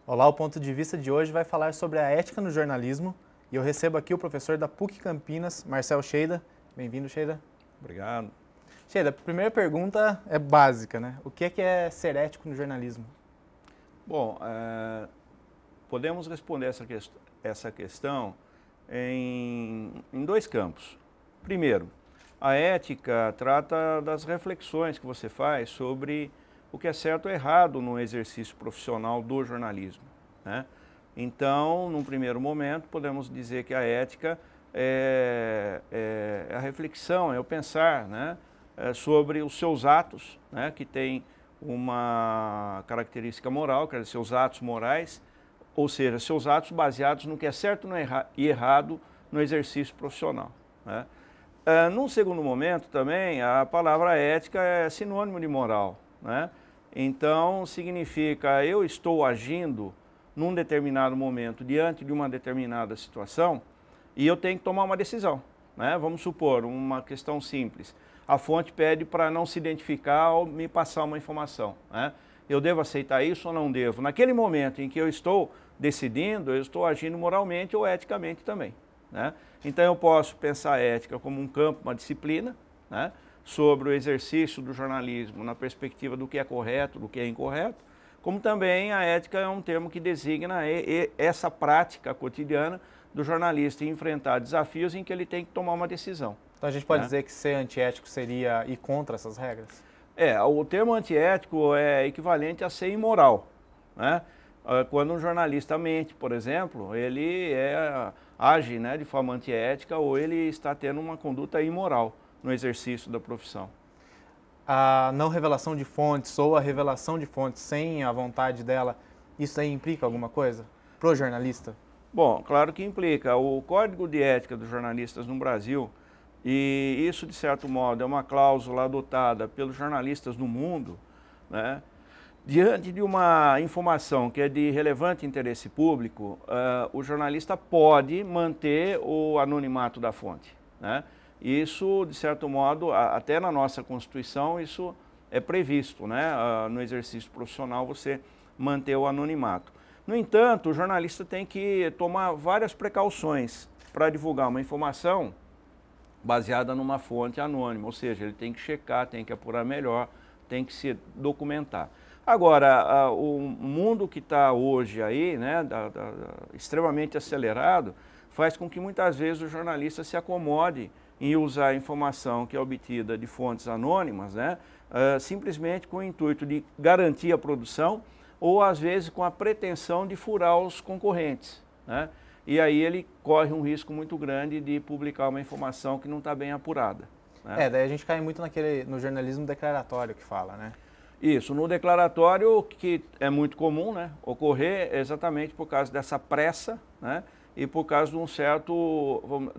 Olá, o ponto de vista de hoje vai falar sobre a ética no jornalismo e eu recebo aqui o professor da PUC Campinas, Marcel Scheida. Bem-vindo, Scheida. Obrigado. Scheida, a primeira pergunta é básica, né? O que é ser ético no jornalismo? Bom, podemos responder essa questão em dois campos. Primeiro, a ética trata das reflexões que você faz sobre o que é certo ou errado no exercício profissional do jornalismo, né? Então, num primeiro momento, podemos dizer que a ética é a reflexão, é o pensar, né, sobre os seus atos, né, que tem uma característica moral, quer dizer, seus atos morais, ou seja, seus atos baseados no que é certo e errado no exercício profissional, né? Num segundo momento também, a palavra ética é sinônimo de moral, né? Então, significa eu estou agindo num determinado momento, diante de uma determinada situação, e eu tenho que tomar uma decisão, né? Vamos supor, uma questão simples. A fonte pede para não se identificar ou me passar uma informação, né? Eu devo aceitar isso ou não devo? Naquele momento em que eu estou decidindo, eu estou agindo moralmente ou eticamente também, né? Então eu posso pensar a ética como um campo, uma disciplina, né, sobre o exercício do jornalismo na perspectiva do que é correto, do que é incorreto, como também a ética é um termo que designa essa prática cotidiana do jornalista em enfrentar desafios em que ele tem que tomar uma decisão. Então a gente pode dizer que ser antiético seria ir contra essas regras? O termo antiético é equivalente a ser imoral, né? Quando um jornalista mente, por exemplo, ele age, né, de forma antiética ou ele está tendo uma conduta imoral no exercício da profissão. A não revelação de fontes ou a revelação de fontes sem a vontade dela, isso aí implica alguma coisa para o jornalista? Bom, claro que implica. O Código de Ética dos Jornalistas no Brasil, e isso de certo modo é uma cláusula adotada pelos jornalistas no mundo, né? Diante de uma informação que é de relevante interesse público, o jornalista pode manter o anonimato da fonte, né? Isso, de certo modo, até na nossa Constituição, isso é previsto, né? No exercício profissional, você manter o anonimato. No entanto, o jornalista tem que tomar várias precauções para divulgar uma informação baseada numa fonte anônima, ou seja, ele tem que checar, tem que apurar melhor, tem que se documentar. Agora, o mundo que está hoje aí, né, extremamente acelerado, faz com que muitas vezes o jornalista se acomode em usar a informação que é obtida de fontes anônimas, né, simplesmente com o intuito de garantir a produção ou às vezes com a pretensão de furar os concorrentes, né? E aí ele corre um risco muito grande de publicar uma informação que não está bem apurada, né? Daí a gente cai muito no jornalismo declaratório que fala, né? Isso, no declaratório, que é muito comum, né, ocorrer exatamente por causa dessa pressa, né, e por causa de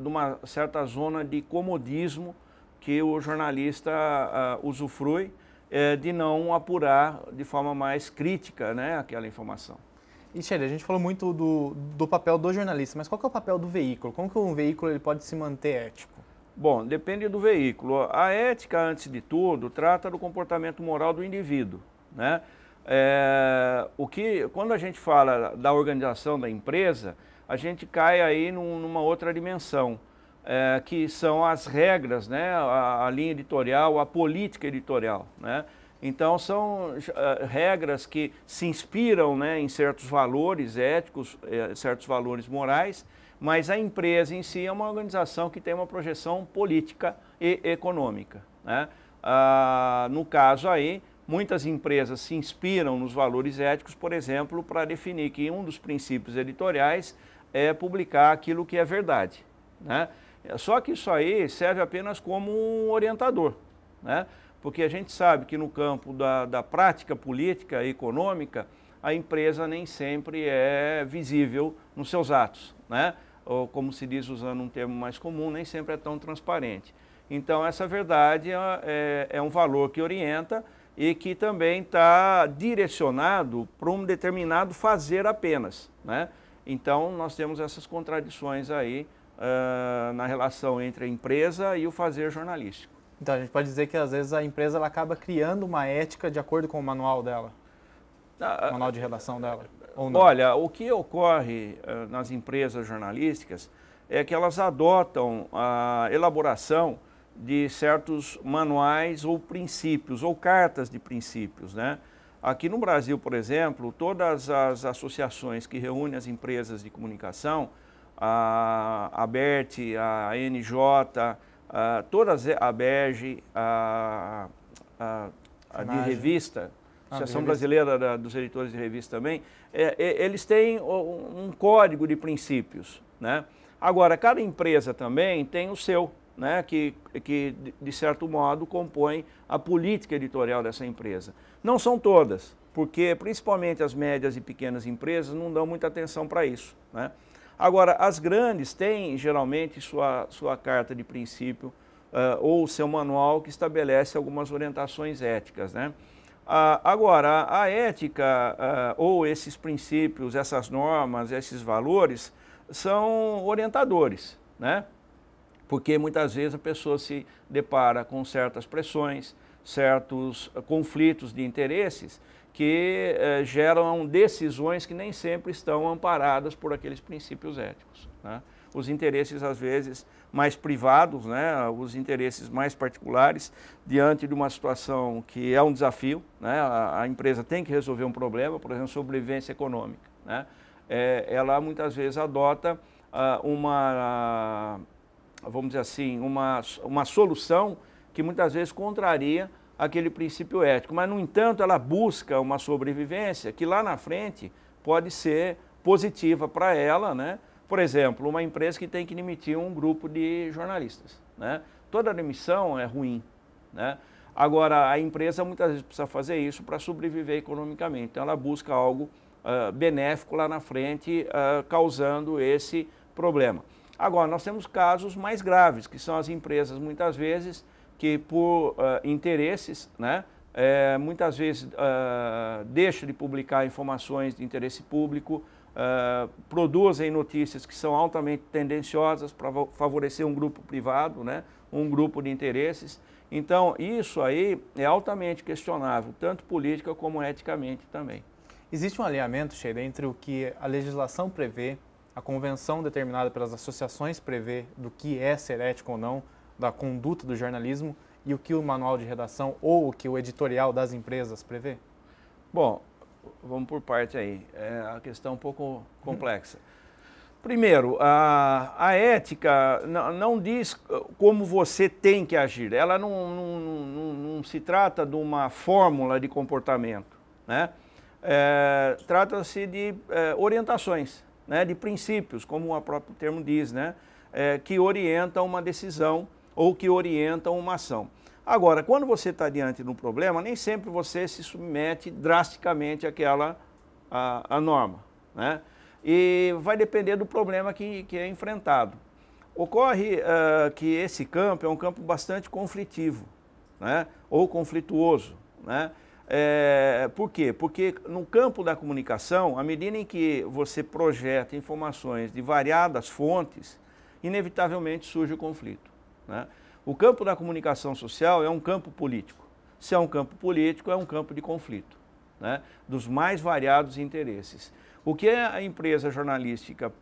uma certa zona de comodismo que o jornalista usufrui de não apurar de forma mais crítica, né, aquela informação. E, Scheida, a gente falou muito do papel do jornalista, mas qual que é o papel do veículo? Como que um veículo ele pode se manter ético? Bom, depende do veículo. A ética, antes de tudo, trata do comportamento moral do indivíduo, né? Quando a gente fala da organização da empresa, a gente cai aí numa outra dimensão, que são as regras, né? A linha editorial, a política editorial, né? Então, são regras que se inspiram, né, em certos valores éticos, certos valores morais, mas a empresa em si é uma organização que tem uma projeção política e econômica, né? No caso aí, muitas empresas se inspiram nos valores éticos, por exemplo, para definir que um dos princípios editoriais é publicar aquilo que é verdade, né? Só que isso aí serve apenas como um orientador, né? Porque a gente sabe que no campo da prática política e econômica, a empresa nem sempre é visível nos seus atos, né? Ou como se diz usando um termo mais comum, nem sempre é tão transparente. Então essa verdade é um valor que orienta e que também está direcionado para um determinado fazer apenas, né? Então nós temos essas contradições aí na relação entre a empresa e o fazer jornalístico. Então a gente pode dizer que às vezes a empresa ela acaba criando uma ética de acordo com o manual dela, o manual de redação dela. ou não? Olha, o que ocorre nas empresas jornalísticas é que elas adotam a elaboração de certos manuais ou princípios, ou cartas de princípios, né? Aqui no Brasil, por exemplo, todas as associações que reúnem as empresas de comunicação, a ABERT, a NJ, todas, a BERJ, a de revista, Associação Brasileira dos Editores de Revista também, eles têm um código de princípios, né? Agora, cada empresa também tem o seu, né, que de certo modo compõe a política editorial dessa empresa. Não são todas, porque principalmente as médias e pequenas empresas não dão muita atenção para isso, né? Agora, as grandes têm geralmente sua carta de princípio ou seu manual que estabelece algumas orientações éticas, né? Agora, a ética ou esses princípios, essas normas, esses valores são orientadores, né? Porque muitas vezes a pessoa se depara com certas pressões, certos conflitos de interesses que geram decisões que nem sempre estão amparadas por aqueles princípios éticos, né? Os interesses, às vezes, mais privados, né? Os interesses mais particulares, diante de uma situação que é um desafio, né? A empresa tem que resolver um problema, por exemplo, sobrevivência econômica, né? Ela muitas vezes adota vamos dizer assim, uma solução que muitas vezes contraria aquele princípio ético. Mas, no entanto, ela busca uma sobrevivência que lá na frente pode ser positiva para ela, né? Por exemplo, uma empresa que tem que demitir um grupo de jornalistas, né? Toda demissão é ruim, né? Agora, a empresa muitas vezes precisa fazer isso para sobreviver economicamente. Então, ela busca algo benéfico lá na frente, causando esse problema. Agora, nós temos casos mais graves, que são as empresas, muitas vezes, que por interesses, né, muitas vezes deixam de publicar informações de interesse público, produzem notícias que são altamente tendenciosas para favorecer um grupo privado, né, um grupo de interesses. Então, isso aí é altamente questionável, tanto política como eticamente também. Existe um alinhamento, Sheila, entre o que a legislação prevê, a convenção determinada pelas associações prevê do que é ser ético ou não, da conduta do jornalismo, e o que o manual de redação ou o que o editorial das empresas prevê? Bom, vamos por parte aí. É a questão um pouco complexa. Primeiro, a ética não diz como você tem que agir. Ela não se trata de uma fórmula de comportamento, né? Trata-se de orientações, né, de princípios, como o próprio termo diz, né, que orientam uma decisão ou que orientam uma ação. Agora, quando você está diante de um problema, nem sempre você se submete drasticamente àquela a norma, né? E vai depender do problema que é enfrentado. Ocorre que esse campo é um campo bastante conflitivo, né, ou conflituoso, né? Por quê? Porque no campo da comunicação, à medida em que você projeta informações de variadas fontes, inevitavelmente surge o conflito, né? O campo da comunicação social é um campo político. Se é um campo político, é um campo de conflito, né, dos mais variados interesses. O que a empresa jornalística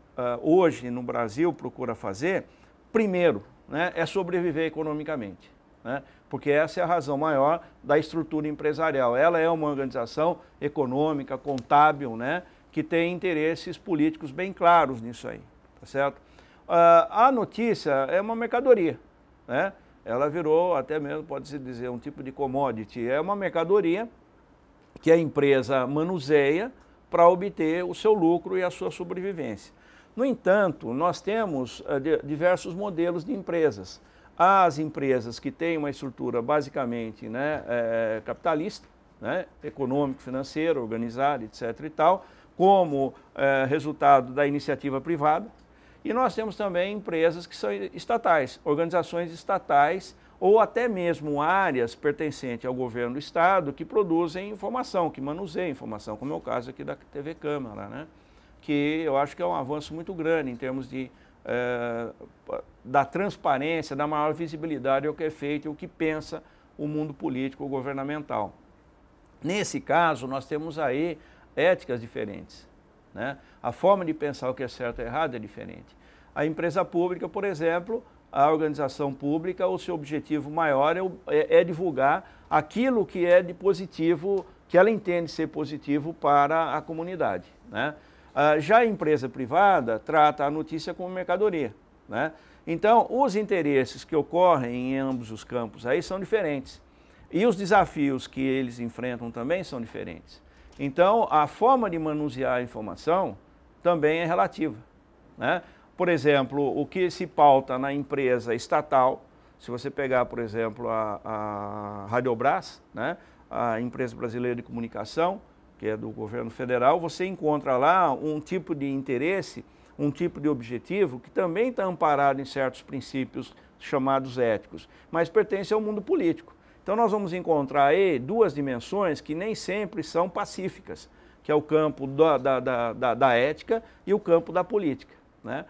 hoje no Brasil procura fazer, primeiro, né, é sobreviver economicamente, né? Porque essa é a razão maior da estrutura empresarial. Ela é uma organização econômica, contábil, né, que tem interesses políticos bem claros nisso aí, tá certo? A notícia é uma mercadoria, né? Ela virou até mesmo, pode-se dizer, um tipo de commodity. É uma mercadoria que a empresa manuseia para obter o seu lucro e a sua sobrevivência. No entanto, nós temos diversos modelos de empresas. Há as empresas que têm uma estrutura basicamente, né, capitalista, né, econômico, financeiro, organizada, etc. e tal, como resultado da iniciativa privada. E nós temos também empresas que são estatais, organizações estatais ou até mesmo áreas pertencentes ao governo do Estado que produzem informação, que manuseiam informação, como é o caso aqui da TV Câmara, né? Que eu acho que é um avanço muito grande em termos de da transparência, da maior visibilidade ao que é feito e o que pensa o mundo político governamental. Nesse caso, nós temos aí éticas diferentes, né? A forma de pensar o que é certo e errado é diferente. A empresa pública, por exemplo, a organização pública, o seu objetivo maior é divulgar aquilo que é de positivo, que ela entende ser positivo para a comunidade, né? Já a empresa privada trata a notícia como mercadoria, né? Então, os interesses que ocorrem em ambos os campos aí são diferentes. E os desafios que eles enfrentam também são diferentes. Então, a forma de manusear a informação também é relativa, né? Por exemplo, o que se pauta na empresa estatal, se você pegar, por exemplo, a Radiobras, né, a empresa brasileira de comunicação, que é do governo federal, você encontra lá um tipo de interesse, um tipo de objetivo que também está amparado em certos princípios chamados éticos, mas pertence ao mundo político. Então nós vamos encontrar aí duas dimensões que nem sempre são pacíficas, que é o campo da ética e o campo da política, né?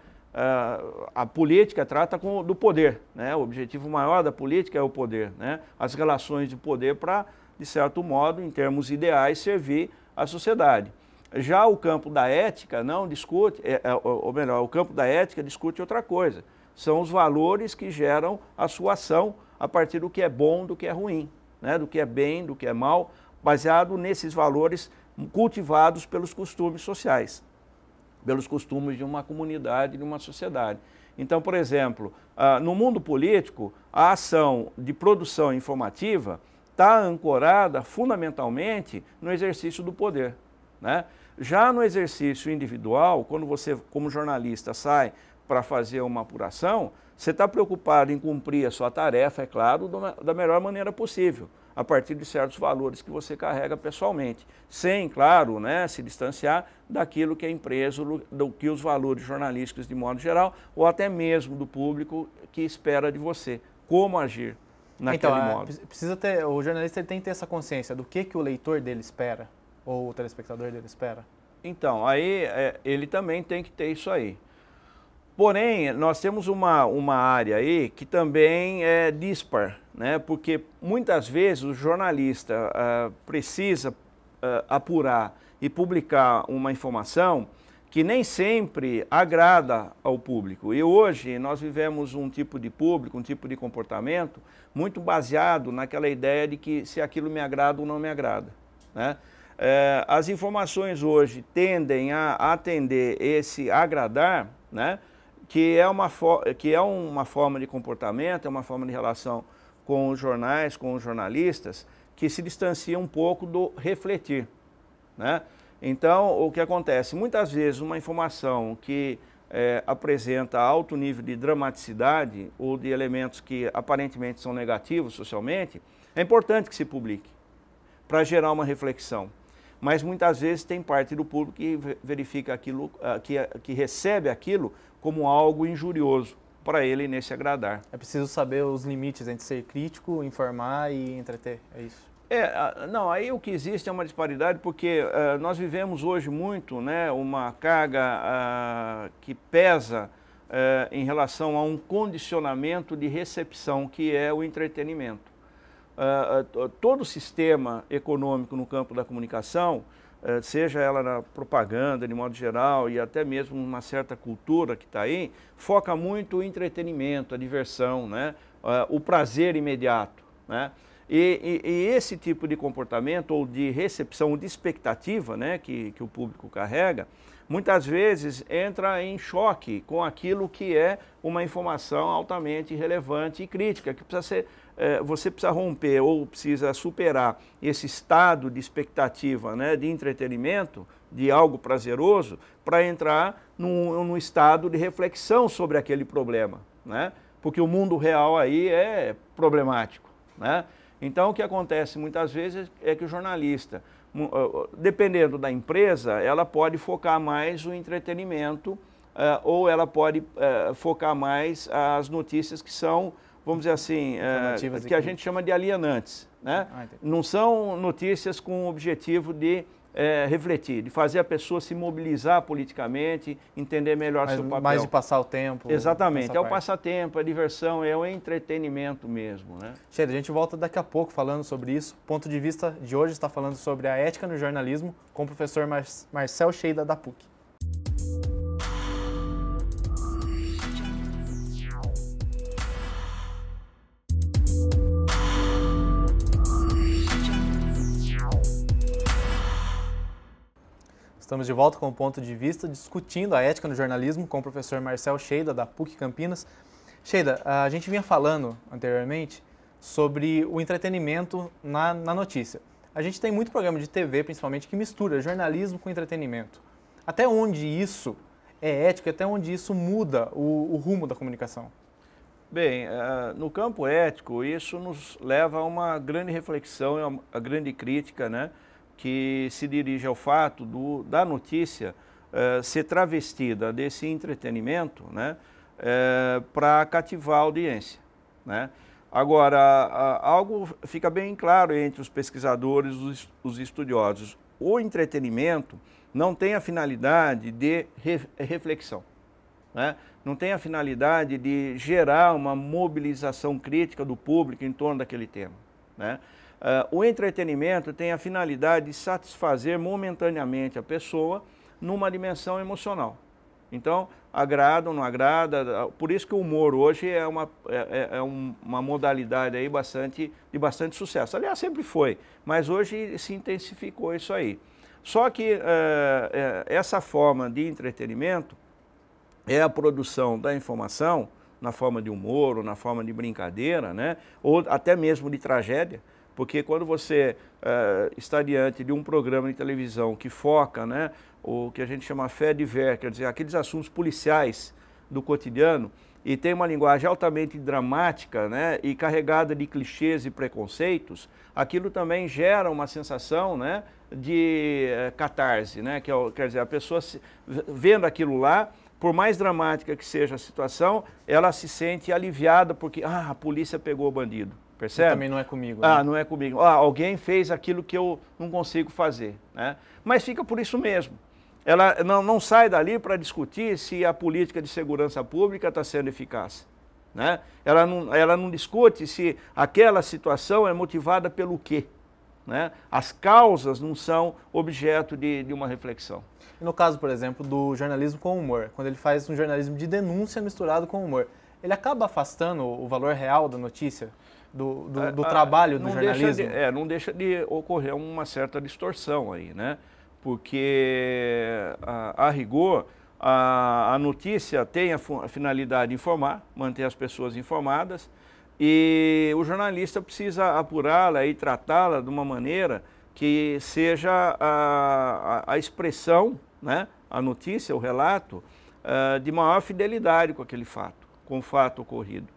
A política trata do poder, né? O objetivo maior da política é o poder, né? As relações de poder para, de certo modo, em termos ideais, servir à sociedade. Já o campo da ética não discute, ou melhor, o campo da ética discute outra coisa. São os valores que geram a sua ação a partir do que é bom, do que é ruim, né? Do que é bem, do que é mal, baseado nesses valores cultivados pelos costumes sociais, pelos costumes de uma comunidade, de uma sociedade. Então, por exemplo, no mundo político, a ação de produção informativa está ancorada fundamentalmente no exercício do poder, né? Já no exercício individual, quando você, como jornalista, sai para fazer uma apuração, você está preocupado em cumprir a sua tarefa, é claro, da melhor maneira possível, a partir de certos valores que você carrega pessoalmente, sem, claro, né, se distanciar daquilo que é empresa, do que os valores jornalísticos de modo geral, ou até mesmo do público que espera de você, como agir naquele modo. O jornalista tem que ter essa consciência do que o leitor dele espera, ou o telespectador dele espera. Então, aí ele também tem que ter isso aí. Porém, nós temos uma área aí que também é dispar, né? Porque muitas vezes o jornalista precisa apurar e publicar uma informação que nem sempre agrada ao público. E hoje nós vivemos um tipo de público, um tipo de comportamento muito baseado naquela ideia de que se aquilo me agrada ou não me agrada, né? As informações hoje tendem a atender esse agradar, né? Que é uma forma de comportamento, é uma forma de relação com os jornais, com os jornalistas, que se distancia um pouco do refletir, né? Então, o que acontece? Muitas vezes uma informação que apresenta alto nível de dramaticidade ou de elementos que aparentemente são negativos socialmente, é importante que se publique, para gerar uma reflexão. Mas muitas vezes tem parte do público que verifica aquilo, que recebe aquilo como algo injurioso para ele nesse agradar. É preciso saber os limites entre ser crítico, informar e entreter, é isso? Não, aí o que existe é uma disparidade porque nós vivemos hoje muito, né, uma carga que pesa em relação a um condicionamento de recepção que é o entretenimento. Todo o sistema econômico no campo da comunicação, seja ela na propaganda de modo geral e até mesmo uma certa cultura que está aí, foca muito o entretenimento, a diversão, né? O prazer imediato, né? E esse tipo de comportamento ou de recepção, de expectativa, né, que o público carrega, muitas vezes entra em choque com aquilo que é uma informação altamente relevante e crítica, que precisa ser, você precisa romper ou precisa superar esse estado de expectativa, né, de entretenimento, de algo prazeroso, para entrar num estado de reflexão sobre aquele problema, né? Porque o mundo real aí é problemático, né? Então, o que acontece muitas vezes é que o jornalista, dependendo da empresa, ela pode focar mais o entretenimento ou ela pode focar mais as notícias que são, vamos dizer assim, que a gente chama de alienantes, né? Não são notícias com o objetivo de refletir, de fazer a pessoa se mobilizar politicamente, entender melhor seu papel. Mais de passar o tempo. Exatamente, é o passatempo, é a diversão, é o entretenimento mesmo, né? Sheila, a gente volta daqui a pouco falando sobre isso. O ponto de vista de hoje está falando sobre a ética no jornalismo com o professor Marcel Sheida da PUC. Estamos de volta com o Ponto de Vista, discutindo a ética no jornalismo com o professor Marcel Scheida, da PUC Campinas. Scheida, a gente vinha falando anteriormente sobre o entretenimento na notícia. A gente tem muito programa de TV, principalmente, que mistura jornalismo com entretenimento. Até onde isso é ético, até onde isso muda o rumo da comunicação? Bem, no campo ético, isso nos leva a uma grande reflexão, a grande crítica, né, que se dirige ao fato da notícia ser travestida desse entretenimento, né, para cativar a audiência, né? Agora, algo fica bem claro entre os pesquisadores, os estudiosos. O entretenimento não tem a finalidade de reflexão, né? Não tem a finalidade de gerar uma mobilização crítica do público em torno daquele tema, né? O entretenimento tem a finalidade de satisfazer momentaneamente a pessoa numa dimensão emocional. Então, agrada ou não agrada, por isso que o humor hoje é uma modalidade aí de bastante sucesso. Aliás, sempre foi, mas hoje se intensificou isso aí. Só que essa forma de entretenimento é a produção da informação na forma de humor, ou na forma de brincadeira, né? Ou até mesmo de tragédia, porque quando você está diante de um programa de televisão que foca, né, o que a gente chama fait divers, quer dizer, aqueles assuntos policiais do cotidiano, e tem uma linguagem altamente dramática, né, e carregada de clichês e preconceitos, aquilo também gera uma sensação, né, de catarse, né, quer dizer, a pessoa vendo aquilo lá, por mais dramática que seja a situação, ela se sente aliviada porque a polícia pegou o bandido, percebe? Também não é comigo. Né? Não é comigo. Alguém fez aquilo que eu não consigo fazer, né? Mas fica por isso mesmo. Ela não sai dali para discutir se a política de segurança pública está sendo eficaz, né? Ela não discute se aquela situação é motivada pelo quê, né? As causas não são objeto de uma reflexão. E no caso, por exemplo, do jornalismo com humor, quando ele faz um jornalismo de denúncia misturado com humor, ele acaba afastando o valor real da notícia, do trabalho do jornalismo? Não deixa de ocorrer uma certa distorção aí, né? Porque, a rigor, a notícia tem a finalidade de informar, manter as pessoas informadas, e o jornalista precisa apurá-la e tratá-la de uma maneira que seja a expressão, né, a notícia, o relato, de maior fidelidade com aquele fato, com o fato ocorrido.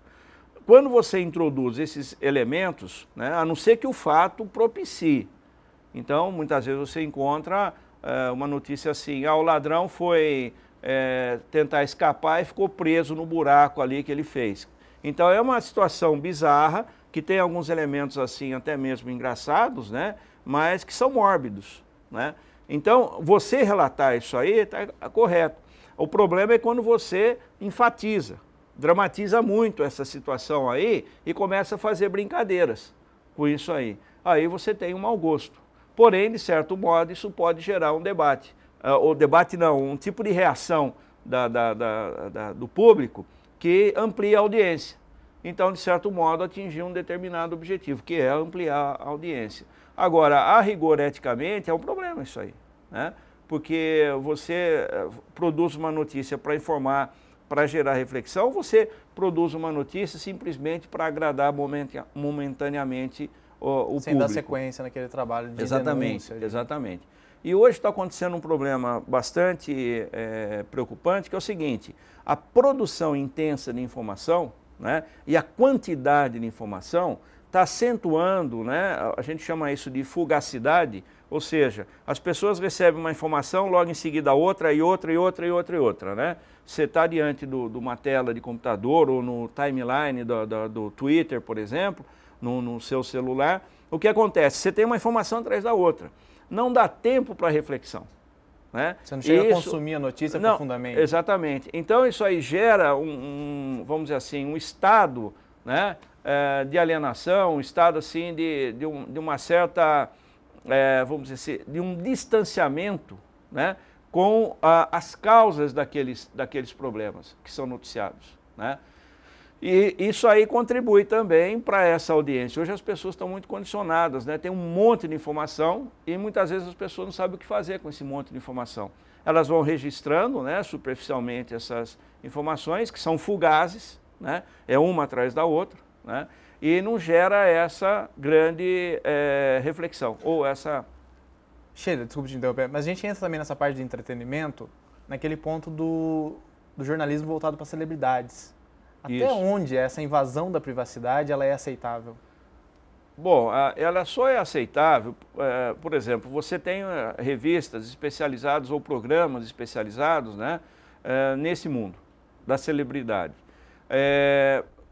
Quando você introduz esses elementos, né, a não ser que o fato propicie, então muitas vezes você encontra uma notícia assim, o ladrão foi tentar escapar e ficou preso no buraco ali que ele fez. Então é uma situação bizarra, que tem alguns elementos assim até mesmo engraçados, né, mas que são mórbidos, né? Então, você relatar isso aí está correto. O problema é quando você enfatiza, dramatiza muito essa situação aí e começa a fazer brincadeiras com isso aí. Aí você tem um mau gosto. Porém, de certo modo, isso pode gerar um debate. O debate não, um tipo de reação do público que amplia a audiência. Então, de certo modo, atingir um determinado objetivo, que é ampliar a audiência. Agora, a rigor, eticamente, é um problema isso aí, né? Porque você produz uma notícia para informar, para gerar reflexão, você produz uma notícia simplesmente para agradar momentaneamente o público. Sem dar sequência naquele trabalho de denúncia. Exatamente. E hoje está acontecendo um problema bastante preocupante, que é o seguinte: a produção intensa de informação, né, e a quantidade de informação está acentuando, né, a gente chama isso de fugacidade, ou seja, as pessoas recebem uma informação, logo em seguida outra, e outra, e outra, e outra, e outra, né? Você está diante de uma tela de computador ou no timeline do Twitter, por exemplo, no seu celular, o que acontece? Você tem uma informação atrás da outra. Não dá tempo para reflexão, né? Você não chega a consumir a notícia profundamente. Exatamente. Então isso aí gera vamos dizer assim, um estado, né, de alienação, um estado assim de uma certa, vamos dizer assim, de um distanciamento, né, com as causas daqueles problemas que são noticiados, né? E isso aí contribui também para essa audiência. Hoje as pessoas estão muito condicionadas, né? Tem um monte de informação e muitas vezes as pessoas não sabem o que fazer com esse monte de informação. Elas vão registrando, né, superficialmente essas informações, que são fugazes, né? É uma atrás da outra, né? E não gera essa grande reflexão, ou essa... Sheila, desculpa te interromper, mas a gente entra também nessa parte de entretenimento, naquele ponto do jornalismo voltado para celebridades. Até onde essa invasão da privacidade ela é aceitável? Bom, ela só é aceitável, por exemplo, você tem revistas especializadas ou programas especializados, né, nesse mundo da celebridade.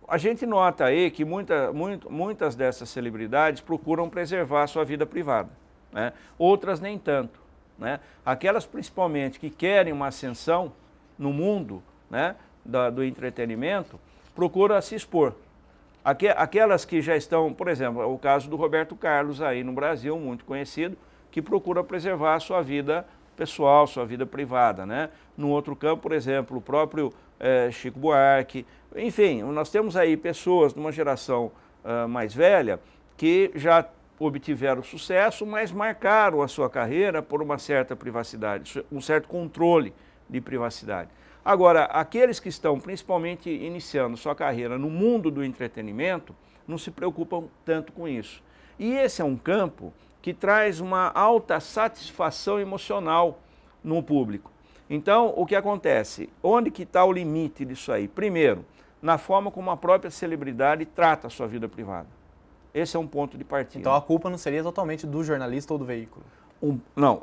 A gente nota aí que muitas dessas celebridades procuram preservar a sua vida privada, né? Outras nem tanto, né? Aquelas principalmente que querem uma ascensão no mundo, né, do entretenimento, procuram se expor. Aquelas que já estão, por exemplo, o caso do Roberto Carlos aí no Brasil, muito conhecido, que procura preservar a sua vida pessoal, sua vida privada, né? No outro campo, por exemplo, o próprio Chico Buarque, enfim, nós temos aí pessoas de uma geração mais velha que já obtiveram sucesso, mas marcaram a sua carreira por uma certa privacidade, um certo controle de privacidade. Agora, aqueles que estão principalmente iniciando sua carreira no mundo do entretenimento, não se preocupam tanto com isso. E esse é um campo que traz uma alta satisfação emocional no público. Então, o que acontece? Onde que está o limite disso aí? Primeiro, na forma como a própria celebridade trata a sua vida privada. Esse é um ponto de partida. Então, a culpa não seria totalmente do jornalista ou do veículo? Não,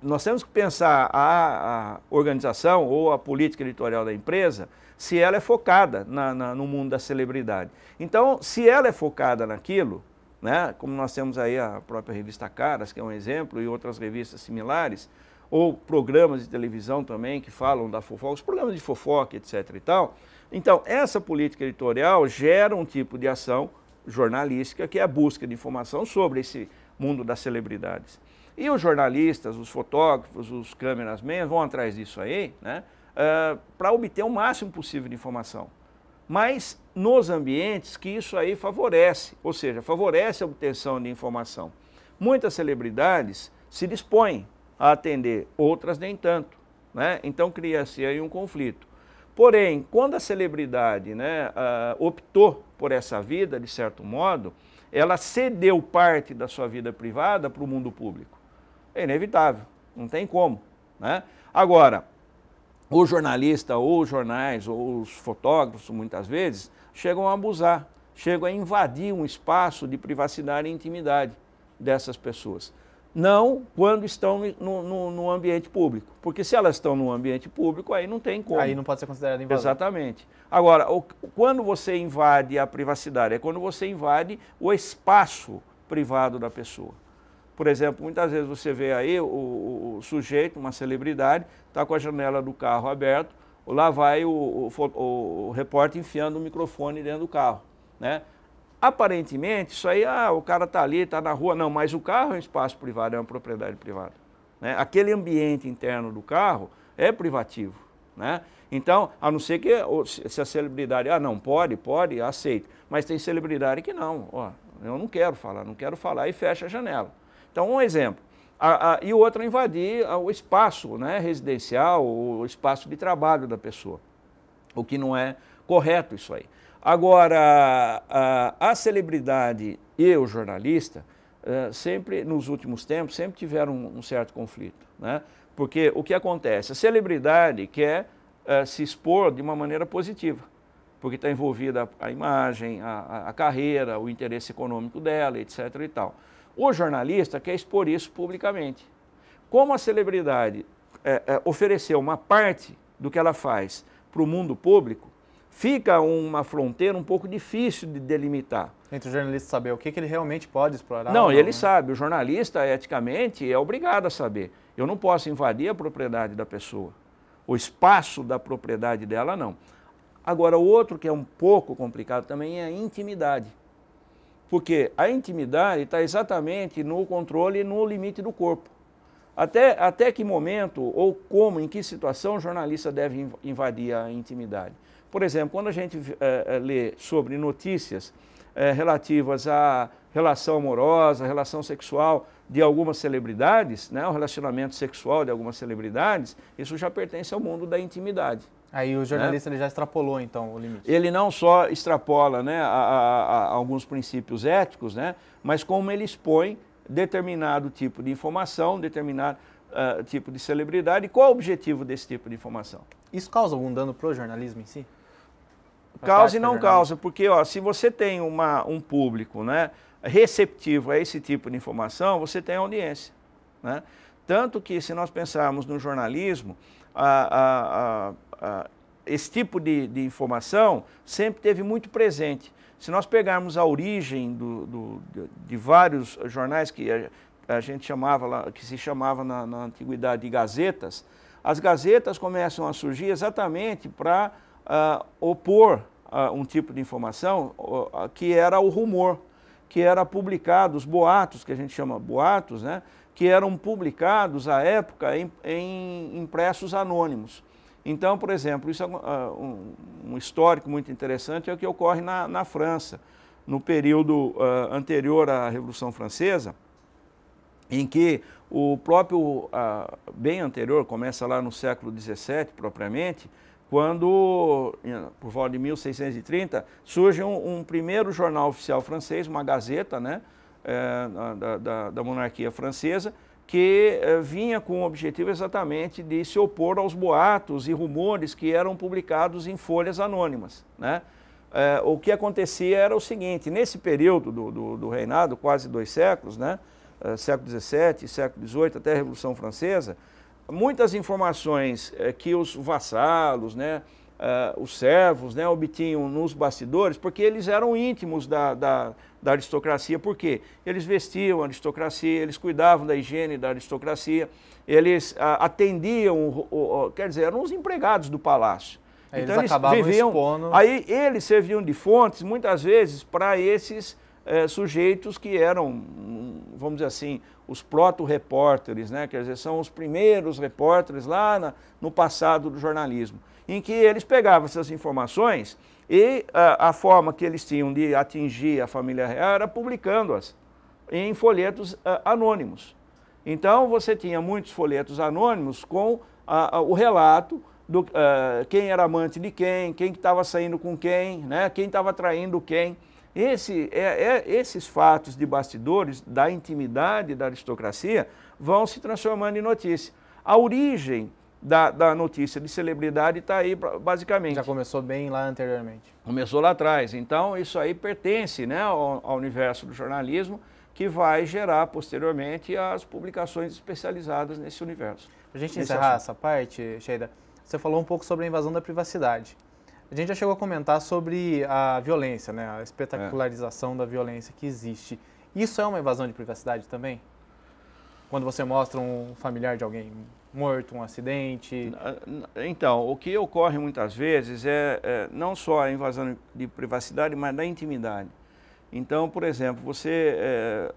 nós temos que pensar a organização ou a política editorial da empresa, se ela é focada no mundo da celebridade. Então, se ela é focada naquilo, né, como nós temos aí a própria revista Caras, que é um exemplo, e outras revistas similares, ou programas de televisão também que falam da fofoca, os programas de fofoca, etc. e tal. Então, essa política editorial gera um tipo de ação jornalística, que é a busca de informação sobre esse mundo das celebridades. E os jornalistas, os fotógrafos, os cameramen vão atrás disso aí, né, para obter o máximo possível de informação. Mas nos ambientes que isso aí favorece, ou seja, favorece a obtenção de informação. Muitas celebridades se dispõem a atender, outras nem tanto, né? Então cria-se aí um conflito. Porém, quando a celebridade, né, optou por essa vida, de certo modo, ela cedeu parte da sua vida privada para o mundo público. É inevitável, não tem como, né? Agora, o jornalista, ou os jornais, ou os fotógrafos, muitas vezes, chegam a abusar, chegam a invadir um espaço de privacidade e intimidade dessas pessoas. Não quando estão no ambiente público, porque se elas estão no ambiente público, aí não tem como. Aí não pode ser considerado invasão. Exatamente. Agora, quando você invade a privacidade, é quando você invade o espaço privado da pessoa. Por exemplo, muitas vezes você vê aí o sujeito, uma celebridade, está com a janela do carro aberta, lá vai o repórter enfiando o microfone dentro do carro, né? Aparentemente, isso aí, o cara está ali, está na rua, não, mas o carro é um espaço privado, é uma propriedade privada, né? Aquele ambiente interno do carro é privativo, né? Então, a não ser que se a celebridade, não, pode, aceito, mas tem celebridade que não, eu não quero falar e fecha a janela. Então, um exemplo. E o outro é invadir o espaço, né, residencial, o espaço de trabalho da pessoa, o que não é correto isso aí. Agora, a celebridade e o jornalista, sempre, nos últimos tempos, sempre tiveram um certo conflito, né? Porque o que acontece? A celebridade quer se expor de uma maneira positiva, porque está envolvida a imagem, a carreira, o interesse econômico dela, etc. e tal. O jornalista quer expor isso publicamente. Como a celebridade ofereceu uma parte do que ela faz para o mundo público, fica uma fronteira um pouco difícil de delimitar. Entre o jornalista saber o que ele realmente pode explorar. Não, ele sabe. O jornalista, eticamente, é obrigado a saber. Eu não posso invadir a propriedade da pessoa. O espaço da propriedade dela, não. Agora, o outro que é um pouco complicado também é a intimidade. Porque a intimidade está exatamente no controle e no limite do corpo. Até que momento, ou como, em que situação o jornalista deve invadir a intimidade? Por exemplo, quando a gente lê sobre notícias relativas à relação amorosa, relação sexual de algumas celebridades, né, o relacionamento sexual de algumas celebridades, isso já pertence ao mundo da intimidade. Aí o jornalista, né, ele já extrapolou, então, o limite. Ele não só extrapola, né, a alguns princípios éticos, né, mas como ele expõe determinado tipo de informação, determinado tipo de celebridade. E qual é o objetivo desse tipo de informação? Isso causa algum dano para o jornalismo em si? Causa e não causa, porque ó, se você tem um público, né, receptivo a esse tipo de informação, você tem audiência, né? Tanto que, se nós pensarmos no jornalismo, esse tipo de informação sempre teve muito presente. Se nós pegarmos a origem de vários jornais que a gente chamava, que se chamava na antiguidade de gazetas, as gazetas começam a surgir exatamente para opor um tipo de informação que era o rumor, que era publicado, os boatos, que a gente chama boatos, né, que eram publicados à época em impressos anônimos. Então, por exemplo, isso é um histórico muito interessante, é o que ocorre na França, no período anterior à Revolução Francesa, em que o próprio, bem anterior, começa lá no século XVII propriamente, quando, por volta de 1630, surge um primeiro jornal oficial francês, uma gazeta, né, da monarquia francesa, que vinha com o objetivo exatamente de se opor aos boatos e rumores que eram publicados em folhas anônimas, né? O que acontecia era o seguinte: nesse período do reinado, quase 2 séculos, né, século XVII, século XVIII, até a Revolução Francesa, muitas informações que os vassalos, né, os servos, né, obtinham nos bastidores, porque eles eram íntimos da aristocracia. Por quê? Eles vestiam a aristocracia, eles cuidavam da higiene da aristocracia, eles atendiam, quer dizer, eram os empregados do palácio. Então eles acabavam viviam, expondo... Aí eles serviam de fontes, muitas vezes, para esses sujeitos que eram, vamos dizer assim, os proto-repórteres, né? Quer dizer, são os primeiros repórteres lá no passado do jornalismo, em que eles pegavam essas informações e a forma que eles tinham de atingir a família real era publicando-as em folhetos anônimos. Então, você tinha muitos folhetos anônimos com o relato do quem era amante de quem estava saindo com quem, né? Quem estava traindo quem. Esses fatos de bastidores da intimidade da aristocracia vão se transformando em notícia. A origem da notícia de celebridade está aí, basicamente. Já começou bem lá anteriormente. Começou lá atrás. Então, isso aí pertence, né, ao universo do jornalismo, que vai gerar posteriormente as publicações especializadas nesse universo. Para a gente encerrar essa parte, Sheida, você falou um pouco sobre a invasão da privacidade. A gente já chegou a comentar sobre a violência, né, a espetacularização da violência que existe. Isso é uma invasão de privacidade também? Quando você mostra um familiar de alguém morto, um acidente? Então, o que ocorre muitas vezes é não só a invasão de privacidade, mas da intimidade. Então, por exemplo, você,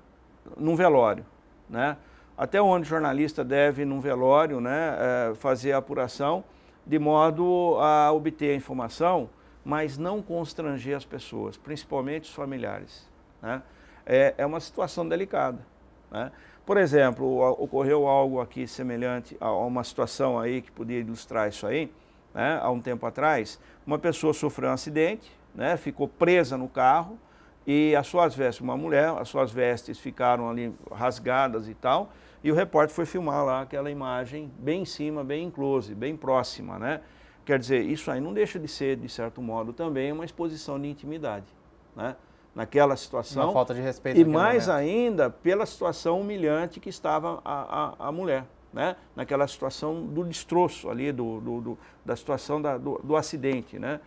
num velório, né, até onde o jornalista deve, num velório, né, fazer a apuração de modo a obter a informação, mas não constranger as pessoas, principalmente os familiares, né? É uma situação delicada, né? Por exemplo, ocorreu algo aqui semelhante a uma situação aí que podia ilustrar isso aí, né? Há um tempo atrás, uma pessoa sofreu um acidente, né? Ficou presa no carro e as suas vestes, uma mulher, as suas vestes ficaram ali rasgadas e tal, e o repórter foi filmar lá aquela imagem bem em cima, bem em close, bem próxima, né? Quer dizer, isso aí não deixa de ser, de certo modo, também uma exposição de intimidade, né? Naquela situação. Uma falta de respeito. E mais ainda pela situação humilhante que estava a mulher, né? Naquela situação do destroço ali, da situação do acidente, né?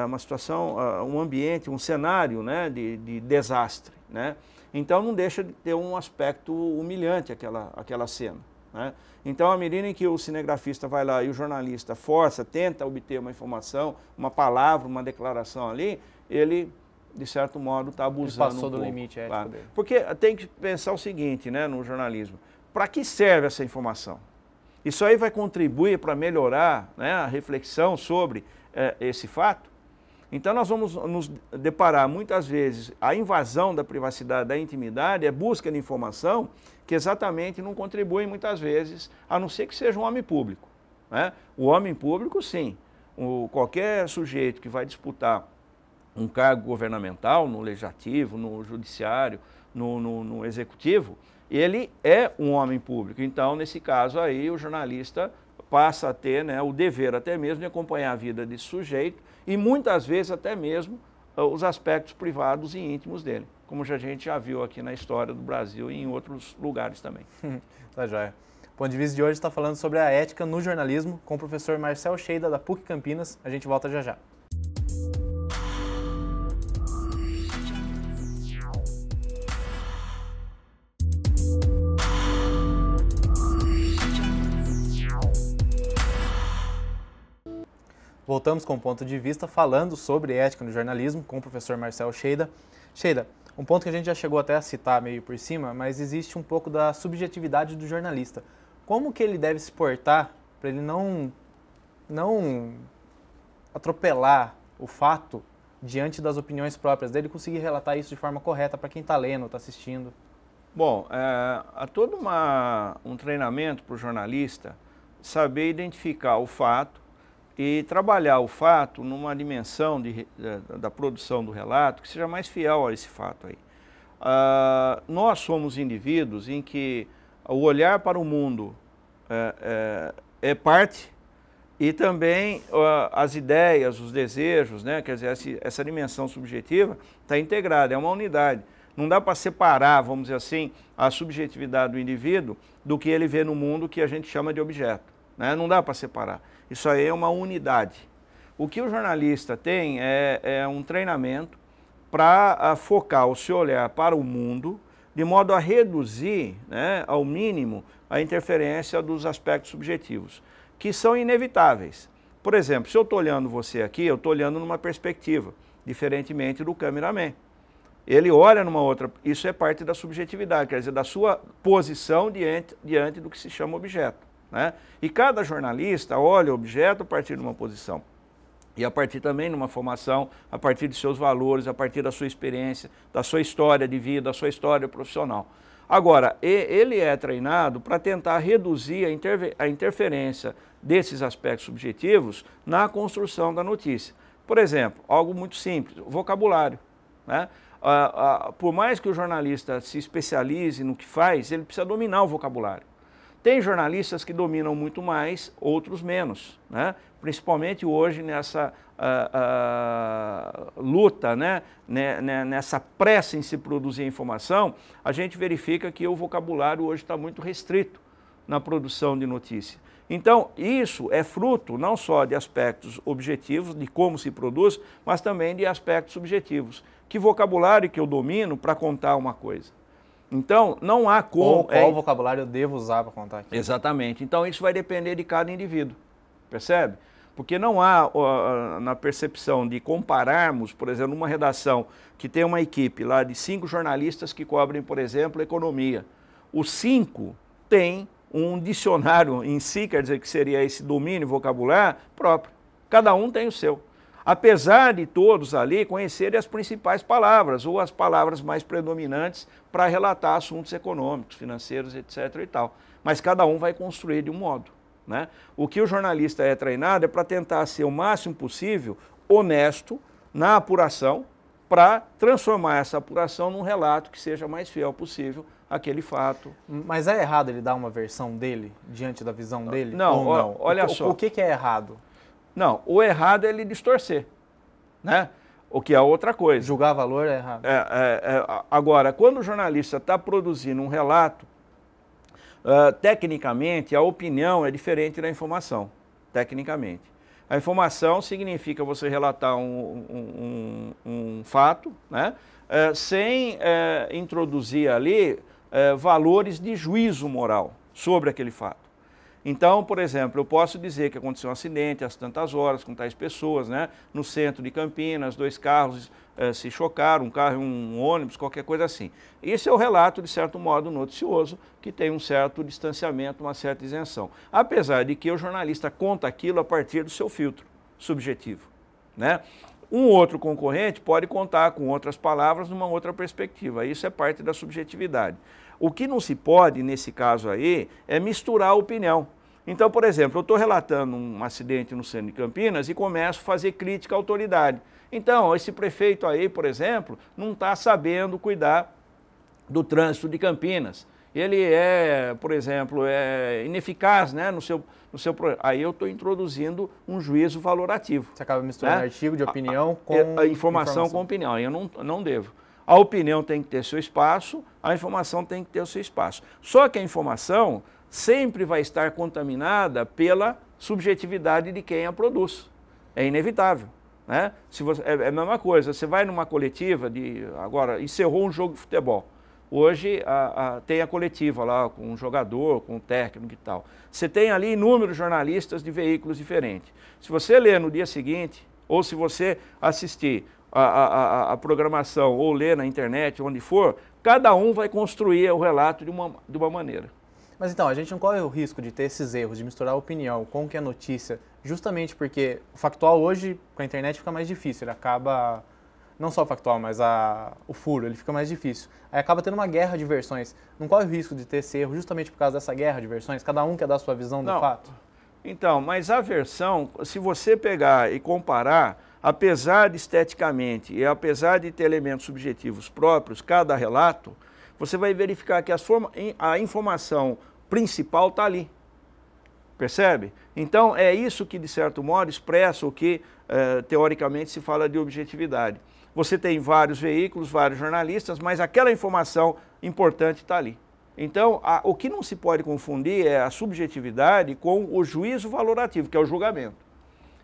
Uma situação, um ambiente, um cenário, né, de desastre, né? Então não deixa de ter um aspecto humilhante aquela cena, né? Então, à medida em que o cinegrafista vai lá e o jornalista força, tenta obter uma informação, uma palavra, uma declaração ali, ele, de certo modo, está abusando Ele passou do limite ético, claro, dele. Porque tem que pensar o seguinte, né, no jornalismo: para que serve essa informação? Isso aí vai contribuir para melhorar, né, a reflexão sobre esse fato? Então nós vamos nos deparar muitas vezes a invasão da privacidade, da intimidade, é busca de informação que exatamente não contribui muitas vezes, a não ser que seja um homem público, né? O homem público, sim. Qualquer sujeito que vai disputar um cargo governamental, no legislativo, no judiciário, no executivo, ele é um homem público. Então, nesse caso aí, o jornalista passa a ter, né, o dever até mesmo de acompanhar a vida desse sujeito e muitas vezes até mesmo os aspectos privados e íntimos dele, como a gente já viu aqui na história do Brasil e em outros lugares também. Tá joia. O Ponto de Vista de hoje está falando sobre a ética no jornalismo com o professor Marcel Sheida, da PUC Campinas. A gente volta já já. Voltamos com o Ponto de Vista falando sobre ética no jornalismo com o professor Marcel Sheida. Sheida, um ponto que a gente já chegou até a citar meio por cima, mas existe um pouco da subjetividade do jornalista. Como que ele deve se portar para ele não atropelar o fato diante das opiniões próprias dele e conseguir relatar isso de forma correta para quem está lendo, está assistindo? Bom, há todo um treinamento para o jornalista saber identificar o fato e trabalhar o fato numa dimensão da produção do relato que seja mais fiel a esse fato aí. Nós somos indivíduos em que o olhar para o mundo é parte e também as ideias, os desejos, né? Quer dizer, essa dimensão subjetiva está integrada, é uma unidade. Não dá para separar, vamos dizer assim, a subjetividade do indivíduo do que ele vê no mundo que a gente chama de objeto, né? Não dá para separar. Isso aí é uma unidade. O que o jornalista tem é um treinamento para focar o seu olhar para o mundo, de modo a reduzir, né, ao mínimo a interferência dos aspectos subjetivos, que são inevitáveis. Por exemplo, se eu estou olhando você aqui, eu estou olhando numa perspectiva, diferentemente do cameraman. Ele olha numa outra, isso é parte da subjetividade, quer dizer, da sua posição diante do que se chama objeto, né? E cada jornalista olha o objeto a partir de uma posição. E a partir também de uma formação, a partir de seus valores, a partir da sua experiência, da sua história de vida, da sua história profissional. Agora, ele é treinado para tentar reduzir a interferência desses aspectos subjetivos na construção da notícia. Por exemplo, algo muito simples, o vocabulário, né? Por mais que o jornalista se especialize no que faz, ele precisa dominar o vocabulário. Tem jornalistas que dominam muito mais, outros menos, né? Principalmente hoje nessa luta, né? Nessa pressa em se produzir informação, a gente verifica que o vocabulário hoje está muito restrito na produção de notícia. Então, isso é fruto não só de aspectos objetivos, de como se produz, mas também de aspectos subjetivos. Que vocabulário que eu domino para contar uma coisa? Então, não há como... Qual vocabulário eu devo usar para contar aqui? Exatamente. Então, isso vai depender de cada indivíduo, percebe? Porque não há, na percepção de compararmos, por exemplo, uma redação que tem uma equipe lá de 5 jornalistas que cobrem, por exemplo, economia. Os 5 têm um dicionário em si, quer dizer que seria esse domínio vocabular próprio. Cada um tem o seu. Apesar de todos ali conhecerem as principais palavras, ou as palavras mais predominantes para relatar assuntos econômicos, financeiros, etc. e tal. Mas cada um vai construir de um modo, né? O que o jornalista é treinado é para tentar ser o máximo possível honesto na apuração, para transformar essa apuração num relato que seja mais fiel possível àquele fato. Mas é errado ele dar uma versão dele, diante da visão dele? Não, ou não? Olha só. O que é errado? Não, o errado é ele distorcer, né? O que é outra coisa. Julgar valor é errado. Agora, quando o jornalista está produzindo um relato, tecnicamente a opinião é diferente da informação, tecnicamente. A informação significa você relatar um fato, né? Sem introduzir ali valores de juízo moral sobre aquele fato. Então, por exemplo, eu posso dizer que aconteceu um acidente às tantas horas com tais pessoas, né? No centro de Campinas, 2 carros se chocaram, um carro e um ônibus, qualquer coisa assim. Esse é o relato, de certo modo, noticioso, que tem um certo distanciamento, uma certa isenção. Apesar de que o jornalista conta aquilo a partir do seu filtro subjetivo, né? Um outro concorrente pode contar com outras palavras numa outra perspectiva. Isso é parte da subjetividade. O que não se pode, nesse caso aí, é misturar a opinião. Então, por exemplo, eu estou relatando um acidente no centro de Campinas e começo a fazer crítica à autoridade. Então, esse prefeito aí, por exemplo, não está sabendo cuidar do trânsito de Campinas. Ele é, por exemplo, ineficaz, né, aí eu estou introduzindo um juízo valorativo. Você acaba misturando, né, artigo de opinião com a informação com opinião. Eu não devo. A opinião tem que ter seu espaço, a informação tem que ter o seu espaço. Só que a informação sempre vai estar contaminada pela subjetividade de quem a produz. É inevitável, né? É a mesma coisa, você vai numa coletiva, agora encerrou um jogo de futebol. Hoje tem a coletiva lá com um jogador, com um técnico e tal. Você tem ali inúmeros jornalistas de veículos diferentes. Se você ler no dia seguinte, ou se você assistir a programação ou ler na internet, onde for, cada um vai construir o relato de uma maneira. Mas então, a gente não corre o risco de ter esses erros, de misturar a opinião com o que é notícia, justamente porque o factual hoje, com a internet, fica mais difícil. Ele acaba, não só o factual, mas o furo, ele fica mais difícil. Aí acaba tendo uma guerra de versões. Não corre o risco de ter esse erro justamente por causa dessa guerra de versões? Cada um quer dar a sua visão do fato? Então, mas a versão, se você pegar e comparar, apesar de esteticamente e apesar de ter elementos subjetivos próprios, cada relato, você vai verificar que a informação principal está ali. Percebe? Então, é isso que, de certo modo, expressa o que, teoricamente, se fala de objetividade. Você tem vários veículos, vários jornalistas, mas aquela informação importante está ali. Então, o que não se pode confundir é a subjetividade com o juízo valorativo, que é o julgamento.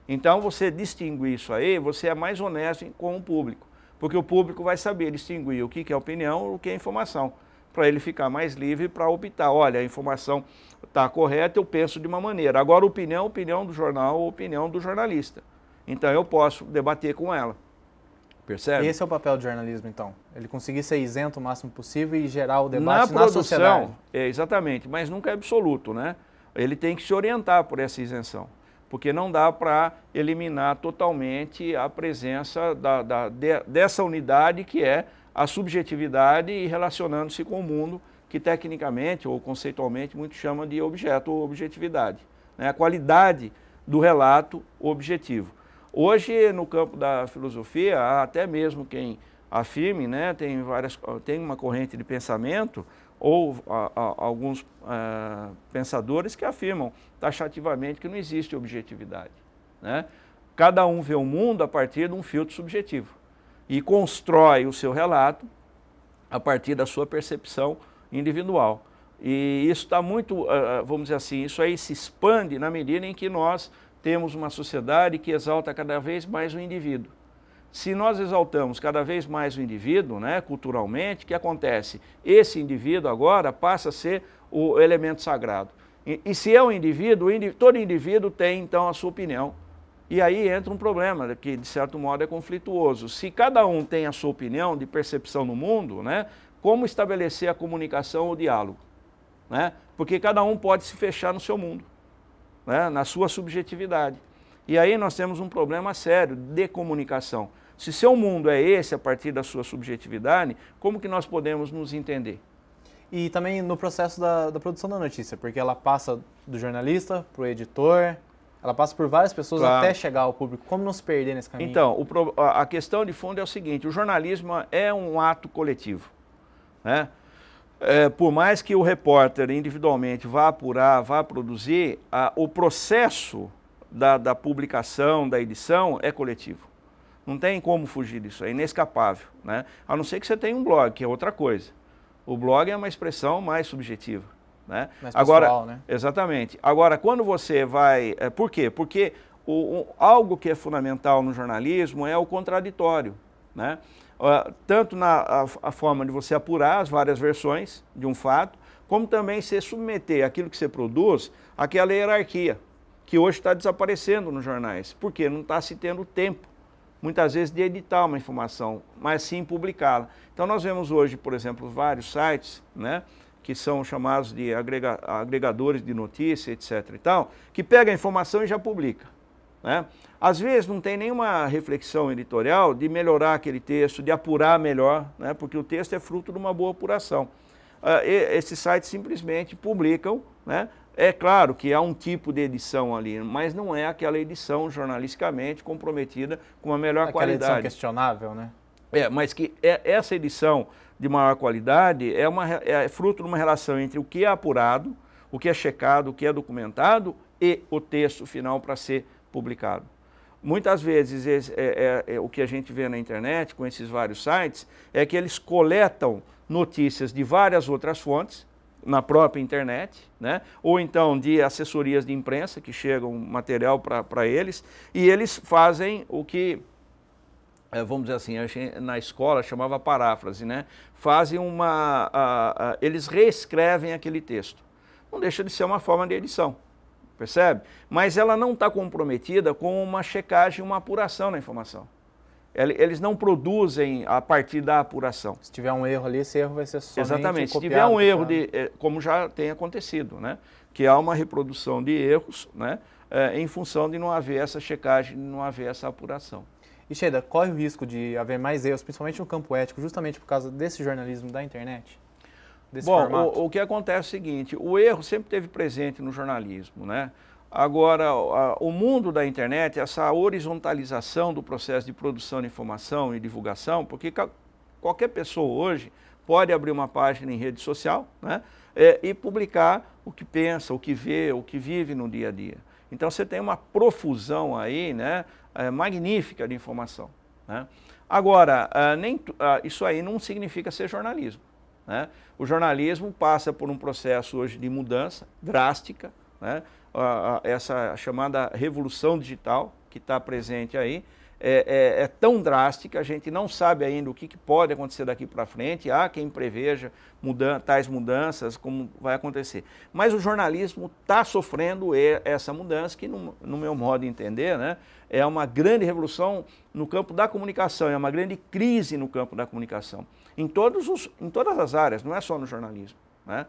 Então, você distingue isso aí, você é mais honesto com o público, porque o público vai saber distinguir o que é opinião e o que é informação, para ele ficar mais livre para optar. Olha, a informação está correta, eu penso de uma maneira. Agora, opinião do jornal, opinião do jornalista. Então, eu posso debater com ela. Percebe? Esse é o papel do jornalismo, então? Ele conseguir ser isento o máximo possível e gerar o debate na sociedade. Exatamente, mas nunca é absoluto, né? Ele tem que se orientar por essa isenção, porque não dá para eliminar totalmente a presença dessa unidade que é a subjetividade e relacionando-se com o mundo que tecnicamente ou conceitualmente muito chama de objeto ou objetividade, né? A qualidade do relato objetivo. Hoje, no campo da filosofia, há até mesmo quem afirme, né, tem uma corrente de pensamento ou alguns pensadores que afirmam taxativamente que não existe objetividade, né? Cada um vê o mundo a partir de um filtro subjetivo e constrói o seu relato a partir da sua percepção individual. E isso está muito, vamos dizer assim, isso aí se expande na medida em que nós temos uma sociedade que exalta cada vez mais o indivíduo. Se nós exaltamos cada vez mais o indivíduo, né, culturalmente, o que acontece? Esse indivíduo agora passa a ser o elemento sagrado. E se é um indivíduo, todo indivíduo tem então a sua opinião. E aí entra um problema que, de certo modo, é conflituoso. Se cada um tem a sua opinião de percepção no mundo, né, como estabelecer a comunicação ou o diálogo? Né? Porque cada um pode se fechar no seu mundo, né, na sua subjetividade. E aí nós temos um problema sério de comunicação. Se seu mundo é esse, a partir da sua subjetividade, como que nós podemos nos entender? E também no processo da produção da notícia, porque ela passa do jornalista para o editor, ela passa por várias pessoas, claro, até chegar ao público. Como não se perder nesse caminho? Então, a questão de fundo é o seguinte, o jornalismo é um ato coletivo, né? Por mais que o repórter individualmente vá apurar, vá produzir, o processo da publicação, da edição é coletivo. Não tem como fugir disso, é inescapável, né? A não ser que você tenha um blog, que é outra coisa. O blog é uma expressão mais subjetiva, né? Mais pessoal, né? Exatamente. Agora, quando você vai... por quê? Porque algo que é fundamental no jornalismo é o contraditório, né? Tanto na forma de você apurar as várias versões de um fato, como também você submeter aquilo que você produz àquela hierarquia, que hoje está desaparecendo nos jornais. Por quê? Não está se tendo tempo, muitas vezes, de editar uma informação, mas sim publicá-la. Então nós vemos hoje, por exemplo, vários sites, né, que são chamados de agregadores de notícia, etc. e tal, que pega a informação e já publica. né? Às vezes não tem nenhuma reflexão editorial de melhorar aquele texto, de apurar melhor, né? Porque o texto é fruto de uma boa apuração. Esses sites simplesmente publicam, né? É claro que há um tipo de edição ali, mas não é aquela edição jornalisticamente comprometida com uma melhor qualidade. Aquela edição questionável, né? Mas que essa edição de maior qualidade é fruto de uma relação entre o que é apurado, o que é checado, o que é documentado e o texto final para ser publicado. Muitas vezes o que a gente vê na internet com esses vários sites é que eles coletam notícias de várias outras fontes na própria internet, né? Ou então de assessorias de imprensa que chegam material para eles, e eles fazem o que, vamos dizer assim, na escola chamava paráfrase, né? Fazem eles reescrevem aquele texto. Não deixa de ser uma forma de edição, percebe? Mas ela não está comprometida com uma checagem, uma apuração na informação. Eles não produzem a partir da apuração. Se tiver um erro ali, esse erro vai ser somente Exatamente. Se copiado, tiver um erro, como já tem acontecido, né? Que há uma reprodução de erros, né? Em função de não haver essa checagem, de não haver essa apuração. E Sheida, corre o risco de haver mais erros, principalmente no campo ético, justamente por causa desse jornalismo da internet? Bom, o que acontece é o seguinte, o erro sempre esteve presente no jornalismo, né? Agora, o mundo da internet, essa horizontalização do processo de produção de informação e divulgação, porque qualquer pessoa hoje pode abrir uma página em rede social, né? E publicar o que pensa, o que vê, o que vive no dia a dia. Então você tem uma profusão aí, né? Magnífica de informação, né? Agora, isso aí não significa ser jornalismo, né? O jornalismo passa por um processo hoje de mudança drástica, né? Essa chamada revolução digital que está presente aí é tão drástica, a gente não sabe ainda o que pode acontecer daqui para frente, há quem preveja tais mudanças, como vai acontecer. Mas o jornalismo está sofrendo essa mudança que, no meu modo de entender, né, é uma grande revolução no campo da comunicação, é uma grande crise no campo da comunicação, em todas as áreas, não é só no jornalismo, né?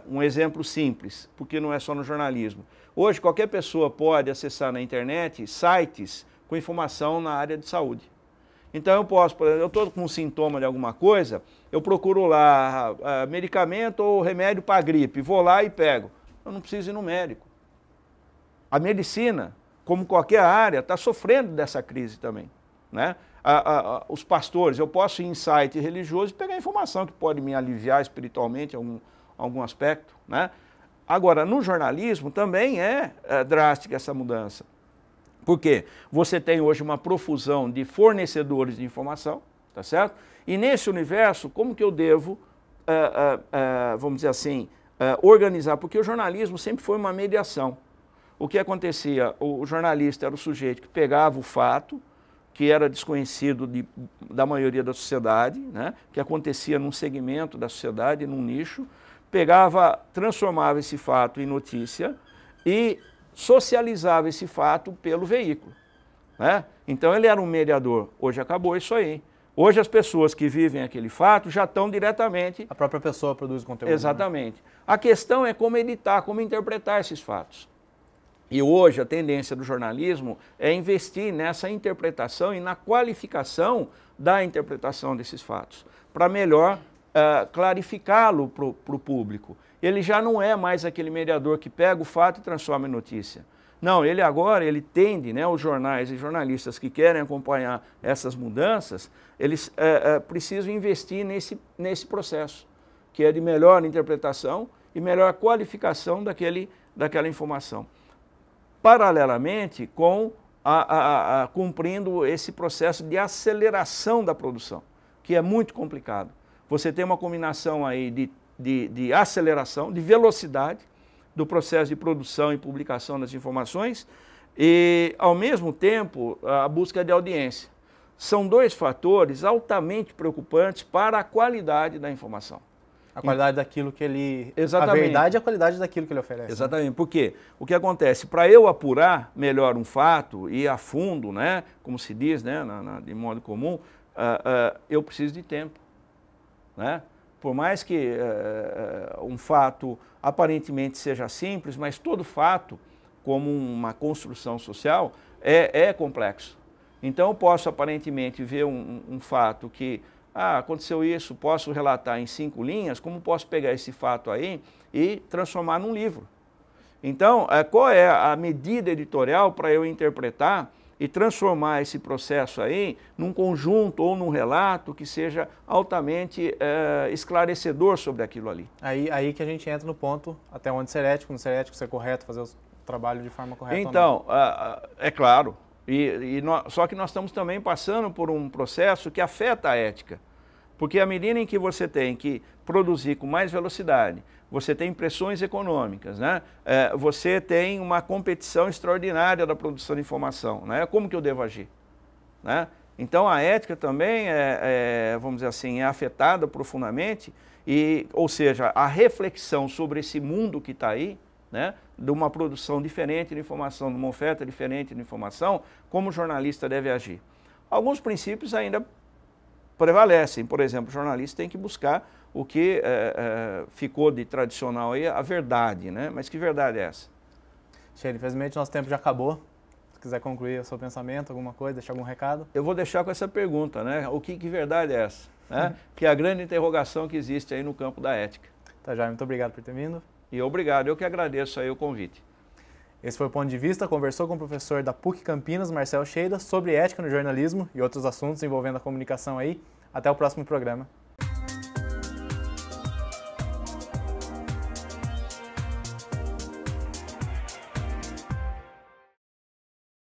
Um exemplo simples, porque não é só no jornalismo. Hoje, qualquer pessoa pode acessar na internet sites com informação na área de saúde. Então, eu posso, por exemplo, eu estou com um sintoma de alguma coisa, eu procuro lá medicamento ou remédio para gripe, vou lá e pego. Eu não preciso ir no médico. A medicina, como qualquer área, está sofrendo dessa crise também, né? Os pastores, eu posso ir em site religioso e pegar informação que pode me aliviar espiritualmente algum aspecto, né? Agora, no jornalismo também é drástica essa mudança. Por quê? Você tem hoje uma profusão de fornecedores de informação, tá certo? E nesse universo, como que eu devo, vamos dizer assim, organizar? Porque o jornalismo sempre foi uma mediação. O que acontecia? O jornalista era o sujeito que pegava o fato, que era desconhecido da maioria da sociedade, né? Que acontecia num segmento da sociedade, num nicho, transformava esse fato em notícia e socializava esse fato pelo veículo, né? Então ele era um mediador. Hoje acabou isso aí. Hoje as pessoas que vivem aquele fato já estão diretamente... A própria pessoa produz conteúdo. Exatamente. Né? A questão é como editar, como interpretar esses fatos. E hoje a tendência do jornalismo é investir nessa interpretação e na qualificação da interpretação desses fatos, para melhor clarificá-lo para o público. Ele já não é mais aquele mediador que pega o fato e transforma em notícia. Não, ele tende, né, os jornais e jornalistas que querem acompanhar essas mudanças, eles precisam investir nesse processo, que é de melhor interpretação e melhor qualificação daquela informação. Paralelamente com cumprindo esse processo de aceleração da produção, que é muito complicado. Você tem uma combinação aí de aceleração, de velocidade do processo de produção e publicação das informações e, ao mesmo tempo, a busca de audiência. São dois fatores altamente preocupantes para a qualidade da informação. A qualidade daquilo que ele... Exatamente. A verdade e a qualidade daquilo que ele oferece. Exatamente. Por quê? O que acontece? Para eu apurar melhor um fato e a fundo, né, como se diz, né, de modo comum, eu preciso de tempo, né? Por mais que um fato aparentemente seja simples, mas todo fato, como uma construção social, é complexo. Então eu posso aparentemente ver um fato que aconteceu isso, posso relatar em 5 linhas, como posso pegar esse fato aí e transformar num livro. Então, qual é a medida editorial para eu interpretar e transformar esse processo aí num conjunto ou num relato que seja altamente esclarecedor sobre aquilo ali? Aí que a gente entra no ponto até onde ser ético, não ser ético, ser correto, fazer o trabalho de forma correta. Então, é claro, só que nós estamos também passando por um processo que afeta a ética, porque à medida em que você tem que produzir com mais velocidade, você tem pressões econômicas, né? Você tem uma competição extraordinária da produção de informação, né? Como que eu devo agir? Né? Então a ética também vamos dizer assim, é afetada profundamente, ou seja, a reflexão sobre esse mundo que está aí, né? De uma produção diferente de informação, de uma oferta diferente de informação, como o jornalista deve agir. Alguns princípios ainda prevalecem, por exemplo, o jornalista tem que buscar o que ficou de tradicional aí, a verdade, né? Mas que verdade é essa? Sheila, infelizmente nosso tempo já acabou. Se quiser concluir o seu pensamento, alguma coisa, deixar algum recado? Eu vou deixar com essa pergunta, né? Que verdade é essa? Né? Que é a grande interrogação que existe aí no campo da ética. Tá, Jair, muito obrigado por ter vindo. E obrigado, eu que agradeço aí o convite. Esse foi o Ponto de Vista, conversou com o professor da PUC Campinas, Marcel Sheila, sobre ética no jornalismo e outros assuntos envolvendo a comunicação aí. Até o próximo programa.